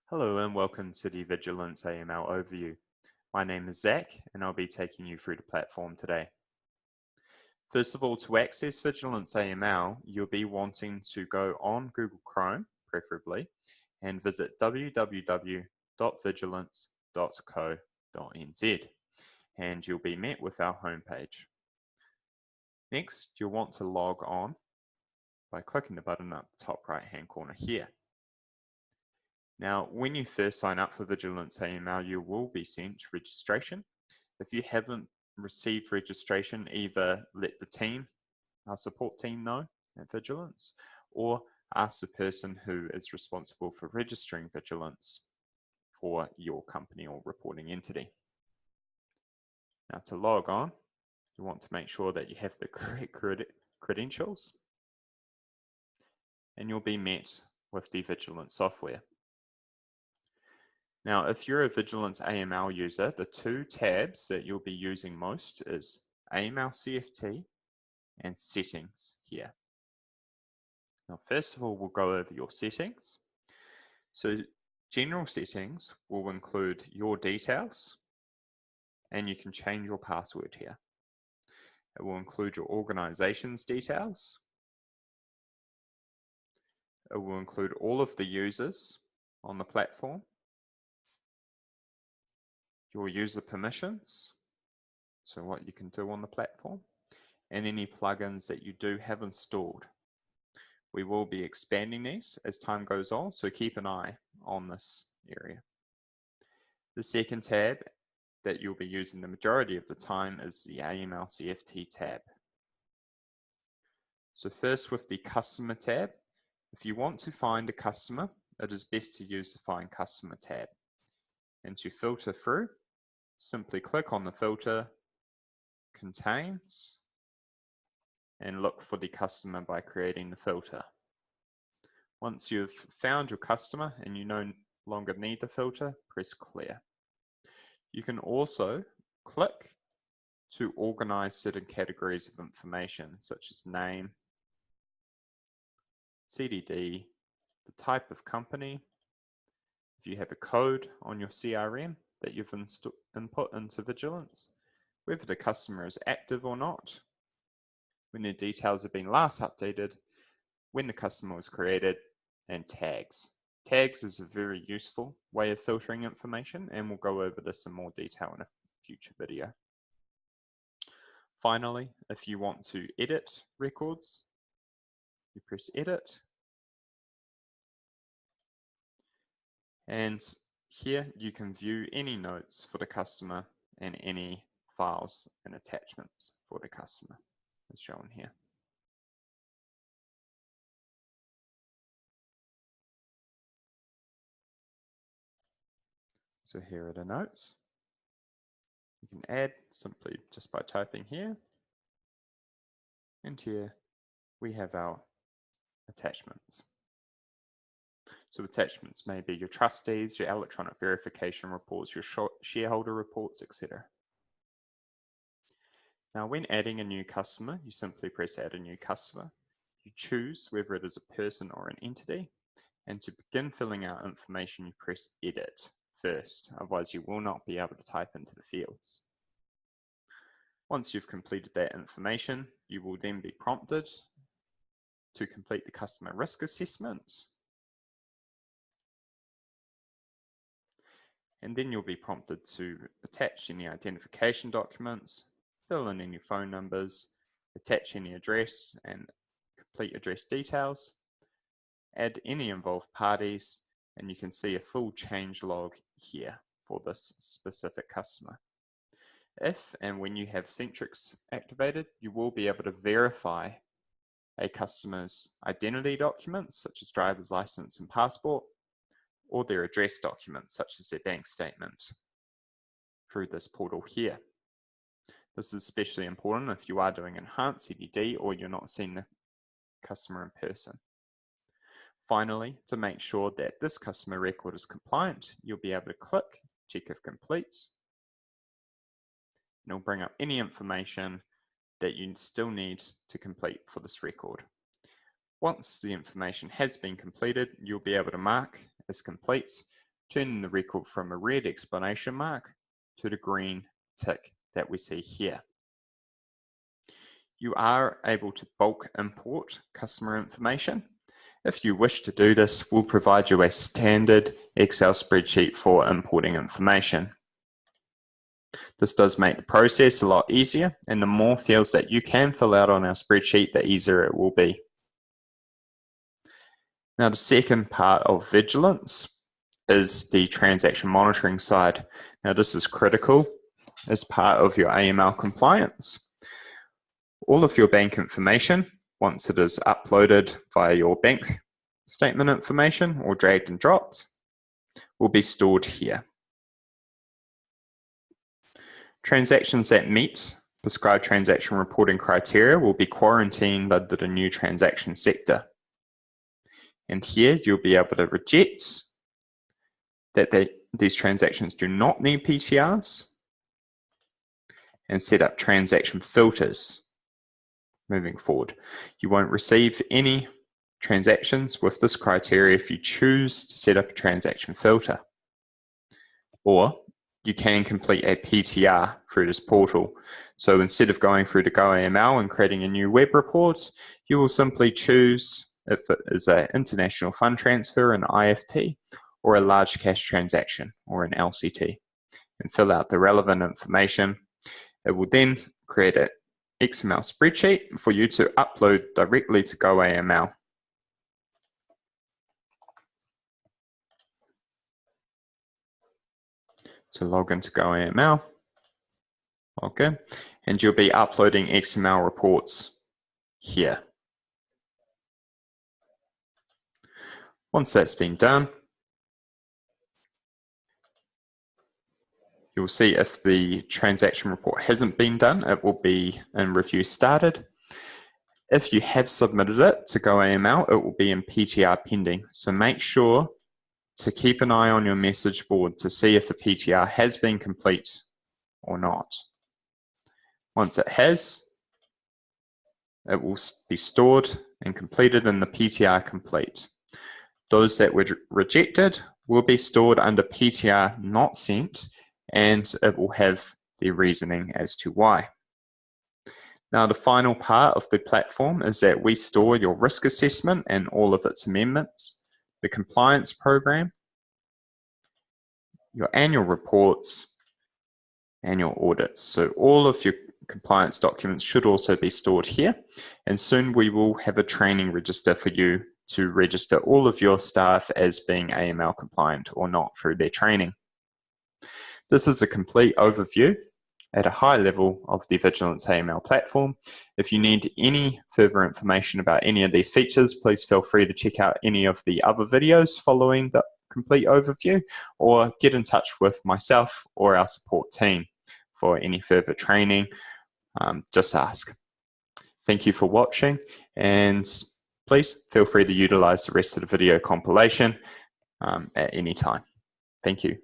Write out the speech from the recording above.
Hello and welcome to the VigilanceAML overview. My name is Zach and I'll be taking you through the platform today. First of all, to access VigilanceAML, you'll be wanting to go on Google Chrome, preferably, and visit www.vigilance.co.nz, and you'll be met with our homepage. Next, you'll want to log on by clicking the button up the top right-hand corner here. Now, when you first sign up for VigilanceAML, you will be sent registration. If you haven't received registration, either let the team, our support team, know at Vigilance, or ask the person who is responsible for registering Vigilance for your company or reporting entity. Now, to log on, you want to make sure that you have the correct credentials, and you'll be met with the Vigilance software. Now, if you're a VigilanceAML user, the two tabs that you'll be using most is AML CFT and Settings here. Now, first of all, we'll go over your settings. So, general settings will include your details, and you can change your password here. It will include your organization's details. It will include all of the users on the platform, your user permissions, so what you can do on the platform, and any plugins that you do have installed. We will be expanding these as time goes on, so keep an eye on this area. The second tab that you'll be using the majority of the time is the AML CFT tab. So first, with the customer tab, if you want to find a customer, it is best to use the Find Customer tab. And to filter through, simply click on the filter, Contains, and look for the customer by creating the filter. Once you've found your customer and you no longer need the filter, press Clear. You can also click to organize certain categories of information, such as name, CDD, the type of company, if you have a code on your CRM that you've input into Vigilance, whether the customer is active or not, when their details have been last updated, when the customer was created, and tags. Tags is a very useful way of filtering information, and we'll go over this in more detail in a future video. Finally, if you want to edit records, you press Edit, and here you can view any notes for the customer and any files and attachments for the customer, as shown here. So here are the notes. You can add simply just by typing here. And here we have our attachments. So attachments may be your trustees, your electronic verification reports, your shareholder reports, etc. Now, when adding a new customer, you simply press Add a New Customer. You choose whether it is a person or an entity. And to begin filling out information, you press Edit first. Otherwise, you will not be able to type into the fields. Once you've completed that information, you will then be prompted to complete the customer risk assessment. And then you'll be prompted to attach any identification documents, fill in any phone numbers, attach any address and complete address details, add any involved parties, and you can see a full change log here for this specific customer. If and when you have Centrix activated, you will be able to verify a customer's identity documents, such as driver's license and passport, or their address documents, such as their bank statement, through this portal here. This is especially important if you are doing enhanced CDD or you're not seeing the customer in person. Finally, to make sure that this customer record is compliant, you'll be able to click Check if complete, and it'll bring up any information that you still need to complete for this record. Once the information has been completed, you'll be able to mark as complete, turning the record from a red exclamation mark to the green tick that we see here. You are able to bulk import customer information. If you wish to do this, we'll provide you a standard Excel spreadsheet for importing information. This does make the process a lot easier, and the more fields that you can fill out on our spreadsheet, the easier it will be. Now, the second part of Vigilance is the transaction monitoring side. Now, this is critical as part of your AML compliance. All of your bank information, once it is uploaded via your bank statement information or dragged and dropped, will be stored here. Transactions that meet prescribed transaction reporting criteria will be quarantined under the new transaction sector. And here you'll be able to reject that these transactions do not need PTRs and set up transaction filters moving forward. You won't receive any transactions with this criteria if you choose to set up a transaction filter. Or you can complete a PTR through this portal. So instead of going through to GoAML and creating a new web report, you will simply choose if it is an international fund transfer, an IFT, or a large cash transaction, or an LCT, and fill out the relevant information. It will then create an XML spreadsheet for you to upload directly to GoAML. So log into GoAML, okay, and you'll be uploading XML reports here. Once that's been done, you'll see if the transaction report hasn't been done, it will be in review started. If you have submitted it to GoAML, it will be in PTR pending. So make sure to keep an eye on your message board to see if the PTR has been complete or not. Once it has, it will be stored and completed in the PTR complete. Those that were rejected will be stored under PTR not sent, and it will have the reasoning as to why. Now, the final part of the platform is that we store your risk assessment and all of its amendments, the compliance program, your annual reports, annual audits. So all of your compliance documents should also be stored here, and soon we will have a training register for you to register all of your staff as being AML compliant or not through their training. This is a complete overview at a high level of the VigilanceAML platform. If you need any further information about any of these features, please feel free to check out any of the other videos following the complete overview, or get in touch with myself or our support team for any further training. Just ask. Thank you for watching, and please feel free to utilize the rest of the video compilation at any time. Thank you.